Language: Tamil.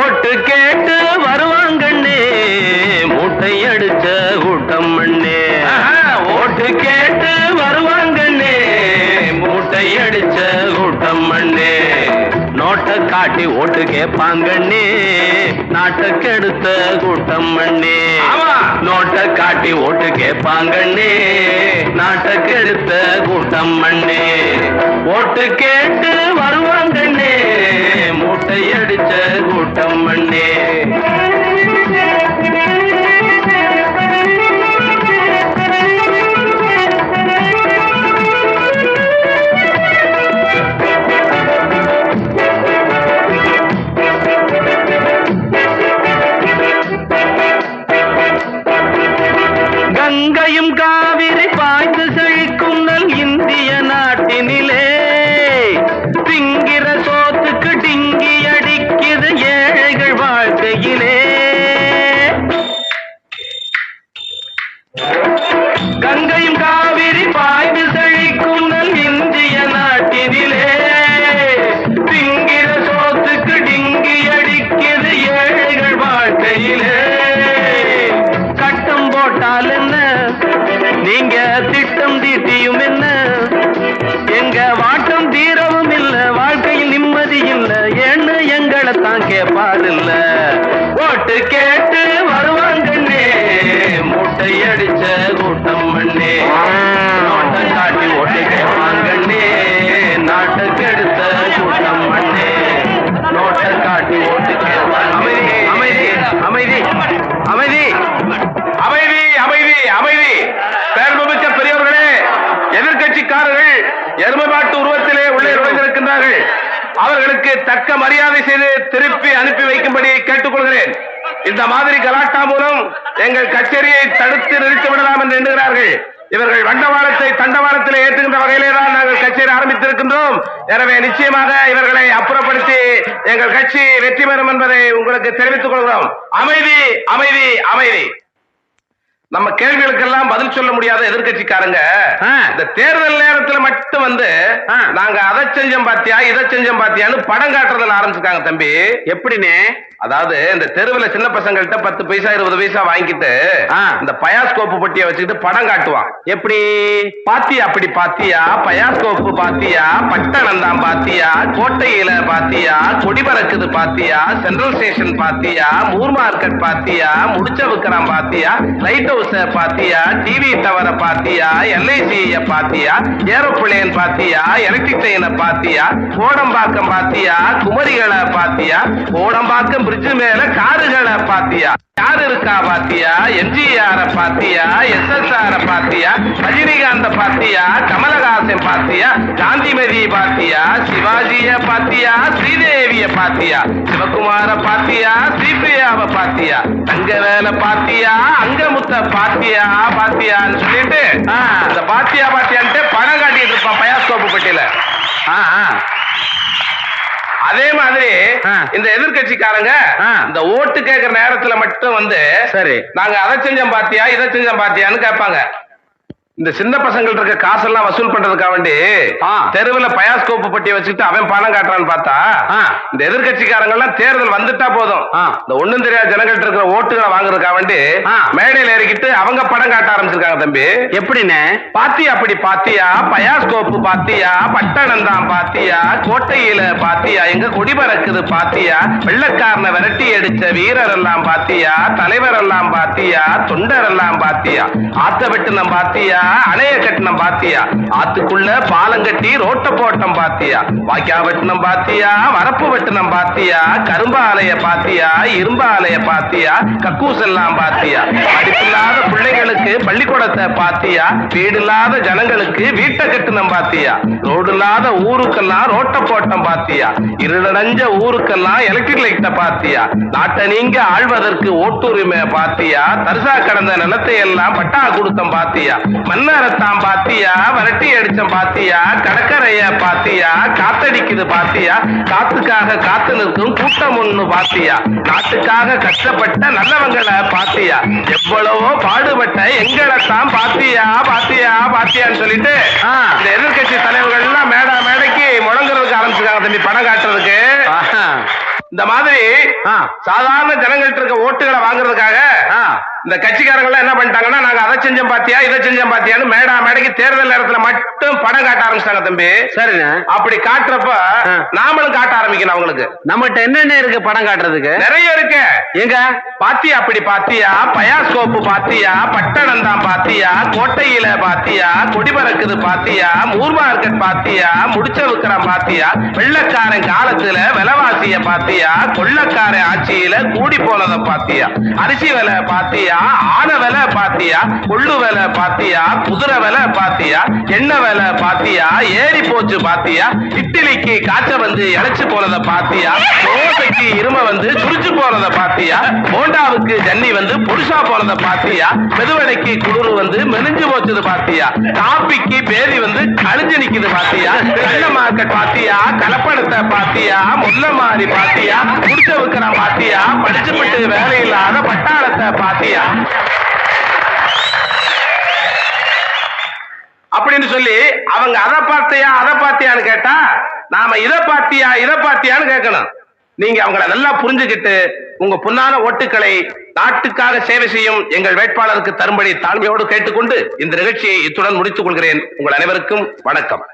ஓட்டு கேட்டு வருவாங்கண்ணே மூட்டை அடிச்ச கூட்டம் மண்ணே. ஓட்டு கேட்டு வருவாங்கண்ணே மூட்டை அடிச்ச கூட்டம் மண்ணே. நோட்டை காட்டி ஓட்டு கேட்பாங்கண்ணே நாட்டுக்கு எடுத்த கூட்டம் மண்ணே. நோட்டை காட்டி ஓட்டு கேட்பாங்கண்ணே நாட்டுக்கு எடுத்த கூட்டம் மண்ணே. ஓட்டு கேட்டு வருவாங்கண்ணே மூட்டை அடிச்ச கூட்டம் மண்ணே. கங்கையும் காவிரி பாய்ந்து செழிக்கும் நல் இந்திய நாட்டினிலே திங்கிற சோத்துக்கு டிங்கி அடிக்குது ஏழைகள் வாழ்க்கையிலே. கங்கையும் காவிரி பாய்ந்து செழிக்கும் நல் இந்திய நாட்டினிலே திங்கிற சோத்துக்கு டிங்கி அடிக்குது ஏழைகள் வாழ்க்கையிலே. கட்டம் போட்டால் என்ன நீங்க திட்டம் தீட்டியும் என்ன எங்க வாட்டம் தீரவும் இல்ல வாழ்க்கையில் நிம்மதி இல்ல ஏன்னு எங்களை தான் கேட்பார் இல்ல. ஓட்டு கேட்டு வருவாங்கண்ணே மூட்டை அடிச்ச கூட்டம் மண்ணே. நோட்டை காட்டி ஓட்டு கேட்பாங்கண்ணே நாட்டுக்கு எடுத்த கூட்டம் மண்ணே. நோட்டை காட்டி ஓட்டு கேட்பாங்க. அமைதி அமைதி அமைதி அமைதி அமைதி அமைதி. பேரமிக்க பெரியவர்களே, எதிர்கட்சிக்காரர்கள் எருமைமாட்டு உருவத்திலே உள்ளே நுழைந்திருக்கின்றார்கள். அவர்களுக்கு தக்க மரியாதை செய்து திருப்பி அனுப்பி வைக்கும்படி கேட்டுக்கொள்கிறேன். இந்த மாதிரி கலாட்டா மூலம் எங்கள் கச்சேரியை தடுத்து நிறுத்திவிடலாம் என்று எண்ணுகிறார்கள். இவர்கள் வண்டவாளத்தை தண்டவாளத்தில் ஏற்றுகின்ற வகையிலே தான் நாங்கள் கச்சேரி ஆரம்பித்திருக்கின்றோம். எனவே நிச்சயமாக இவர்களை அப்புறப்படுத்தி எங்கள் கட்சி வெற்றி பெறும் என்பதை உங்களுக்கு தெரிவித்துக் கொள்கிறோம். அமைதி அமைதி அமைதி. நம்ம கேள்விகளுக்கெல்லாம் பதில் சொல்ல முடியாத எதிர்கட்சிக்காரங்க இந்த தேர்தல் நேரத்துல மட்டும் வந்து நாங்க அதை செஞ்சோம் பாத்தியா இதை செஞ்சோம் பாத்தியான்னு படம் காட்டுறதுல ஆரம்பிச்சிருக்காங்க தம்பி. எப்படின்னு? அதாவது இந்த தெருவுல சின்ன பசங்கள்ட்ட 10 பைசா 20 பைசா வாங்கிட்டு இந்த பயாஸ்கோப்பு பொட்டியை வச்சுக்கிட்டு படம் காட்டுவான். எப்படி பாத்தியா? அப்படி பாத்தியா? பயாஸ்கோப்பு பாத்தியா? பட்டணம் தான் பாத்தியா? கோட்டையில பாத்தியா? கொடி பறக்குது பாத்தியா? சென்ட்ரல் ஸ்டேஷன் பாத்தியா? மூர் மார்க்கெட் பாத்தியா? முடிச்ச விக்கிறான் பாத்தியா? லைட் ஹவுஸ் பாத்தியா? டிவி டவர பாத்தியா? எல்ஐசி பாத்தியா? ஏரோப்ளேன் பாத்தியா? எலக்ட்ரிக் ட்ரெயினை பாத்தியா? கோடம்பாக்கம் பாத்தியா? குமரிகளை பாத்தியா? கோடம்பாக்கம் பிரிட்ஜ் மேல காருகளை பாத்தியா? யாரு இருக்கா பாத்தியா? எம்ஜிஆர பாத்தியா? எஸ்எஸ்ஆர பாத்தியா? ரஜினிகாந்த பாத்தியா? கமலஹாசன் பாத்தியா? காந்திமதி பாத்தியா? சிவாஜிய பாத்தியா? ஸ்ரீதேவிய பாத்தியா? சிவகுமார பாத்தியா? ஸ்ரீபிரியாவை பாத்தியா? தங்கவேல பாத்தியா? அங்கமுத்த பாத்தியா? பாத்தியான்னு சொல்லிட்டு இந்த பாத்தியா பாத்தியான்ட்டு படம் காட்டிட்டு இருப்பான் பயாஸ்கோப்பு பெட்டியில. அதே மாதிரி இந்த எதிர்கட்சிக்காரங்க இந்த ஓட்டு கேட்கிற நேரத்துல மட்டும் வந்து சரி நாங்க அதை செஞ்சோம் பாத்தியா இதை செஞ்சோம் பாத்தியான்னு கேட்பாங்க. இந்த சின்ன பசங்கள்ட்ட இருக்க காசெல்லாம் வசூல் பண்றதுக்காக வேண்டி தெருவுல பயாஸ்கோப்பு பட்டியை வச்சுட்டு அவன் பணம் காட்டுறான்னு பார்த்தா இந்த எதிர்கட்சிக்காரங்க எல்லாம் தேர்தல் வந்துட்டா போதும் இந்த ஒண்ணும் தெரியாத ஜனங்கள்ட்ட இருக்கிற ஓட்டுகளை வாங்குறதுக்காக வேண்டி மேடையில ஏறிக்கிட்டு அவங்க படம் காட்ட ஆரம்பிச்சிருக்காங்க தம்பி. எப்படின்னு? பாத்தியா? அப்படி பாத்தியா? பயாஸ்கோப்பு பாத்தியா? பட்டணம் தான் பாத்தியா? கோட்டையில பாத்தியா? எங்க கொடி பறக்குது பாத்தியா? வெள்ளக்காரனை விரட்டி அடிச்ச வீரர் எல்லாம் பாத்தியா? தலைவர் எல்லாம் பாத்தியா? தொண்டர் எல்லாம் பாத்தியா? ஆத்த வெட்டுனம் பாத்தியா? அணைய கட்டினம் பாத்தியா? ஆத்துக்குள்ள பாலம் கட்டி ரோட்ட போட்டம் பாத்தியா? வாய்க்கா வெட்டினம் பாத்தியா? வரப்பு வெட்டினம் பாத்தியா? கரும்பு ஆலைய பாத்தியா? இரும்பு ஆலைய பாத்தியா? கக்கூஸ் எல்லாம் பாத்தியா? படிப்பில்லாத பிள்ளைகளுக்கு பள்ளிக்கூடத்தை பாத்தியா? வீடு இல்லாத ஜனங்களுக்கு வீட்டை கட்டினம் பாத்தியா? ரோடு இல்லாத ஊருக்கெல்லாம் ரோட்ட போட்டம் பாத்தியா? இருளடைஞ்ச ஊருக்கெல்லாம் எலக்ட்ரிக் லைட்ட பாத்தியா? நாட்டை நீங்க ஆழ்வதற்கு ஓட்டுரிமை பாத்தியா? தரிசா கடந்த நிலத்தை எல்லாம் பட்டா கொடுத்தம் பாத்தியா? மன்னரத்தான் பாத்தியா? வரட்டி அடிச்சம் பாத்தியா? கடற்கரைய பாத்தியா? காத்தடிக்குது பாத்தியா? காத்துக்காக காத்து நிற்கும் கூட்டம் ஒண்ணு பாத்தியா? நாட்டுக்காக கஷ்டப்பட்ட நல்லவங்களை பாத்தியா? எவ்வளவோ பாடுபட்ட எங்களைத்தான் பாத்தியா? பாத்தியா பாத்தியான்னு சொல்லிட்டு இந்த எதிர்கட்சி தலைவர்கள் எல்லாம் மேடைக்கு முழங்குறதுக்கு ஆரம்பிச்சிருக்காங்க தம்பி படம் காட்டுறதுக்கு. இந்த மாதிரி சாதாரண ஜனங்கள்ட்ட இருக்க ஓட்டுகளை வாங்குறதுக்காக இந்த கட்சிக்காரங்க எல்லாம் என்ன பண்ணிட்டாங்கன்னா நாங்க அதை செஞ்சோம் பாத்தியா இதை செஞ்சோம் பாத்தியான்னு மேடைக்கு தேர்தல் நேரத்துல மட்டும் படம் காட்ட ஆரம்பிச்சிட்டாங்க தம்பி. சரிங்க. அப்படி காட்டுறப்ப நாமளும் காட்ட ஆரம்பிக்கணும் அவங்களுக்கு. நம்மகிட்ட என்னென்ன இருக்கு படம் காட்டுறதுக்கு? நிறைய இருக்கு. எங்க பாத்தியா? அப்படி பாத்தியா? பயாஸ்கோப்பு பாத்தியா? பட்டணம் தான் பாத்தியா? கோட்டையில பாத்தியா? கொடி பறக்குது பாத்தியா? மூர் மார்க்கெட் பாத்தியா? முடிச்ச விக்கிரம் பாத்தியா? வெள்ளக்காரன் காலத்துல விலைவாசிய பாத்தியா? கொள்ளக்காரன் ஆட்சியில கூடி போனத பாத்தியா? அரிசி விலை பாத்தியா? ஆன விலை பாத்தியா? கொள்ளு விலை பாத்தியா? குதிரை விலை பாத்தியா? எண்ணெய் விலை பாத்தியா? ஏறி போச்சு பாத்தியா? இட்லிக்கு காய்ச்ச வந்து இழைச்சு போனத பாத்தியா? தோசைக்கு இரும வந்து சுரிச்சு போனத பாத்தியா? போண்டாவுக்கு ஜன்னி வந்து புருஷா போனத பாத்தியா? மெதுவடைக்கு குளிர் வந்து மெலிஞ்சு போச்சது பாத்தியா? காப்பிக்கு பேதி வந்து கழிஞ்சு நிக்குது பாத்தியா? வெள்ள மார்க்கெட் பாத்தியா? கலப்படத்தை பாத்தியா? முல்ல மாறி பாத்தியா? குடிச்ச விக்கிற பாத்தியா? படிச்சுப்பட்டு வேலை இல்லாத பட்டாளத்தை பாத்தியா? அப்படின்னு சொல்லி அவங்க அதை பார்த்தியான்னு கேட்டா நாம இதை பார்த்தியான்னு கேட்கணும். நீங்க அவங்கள நல்லா புரிஞ்சுக்கிட்டு உங்க பொன்னான ஓட்டுக்களை நாட்டுக்காக சேவை செய்யும் எங்கள் வேட்பாளருக்கு தரும்படி தாழ்மையோடு கேட்டுக்கொண்டு இந்த நிகழ்ச்சியை இத்துடன் முடித்துக் கொள்கிறேன். உங்கள் அனைவருக்கும் வணக்கம்.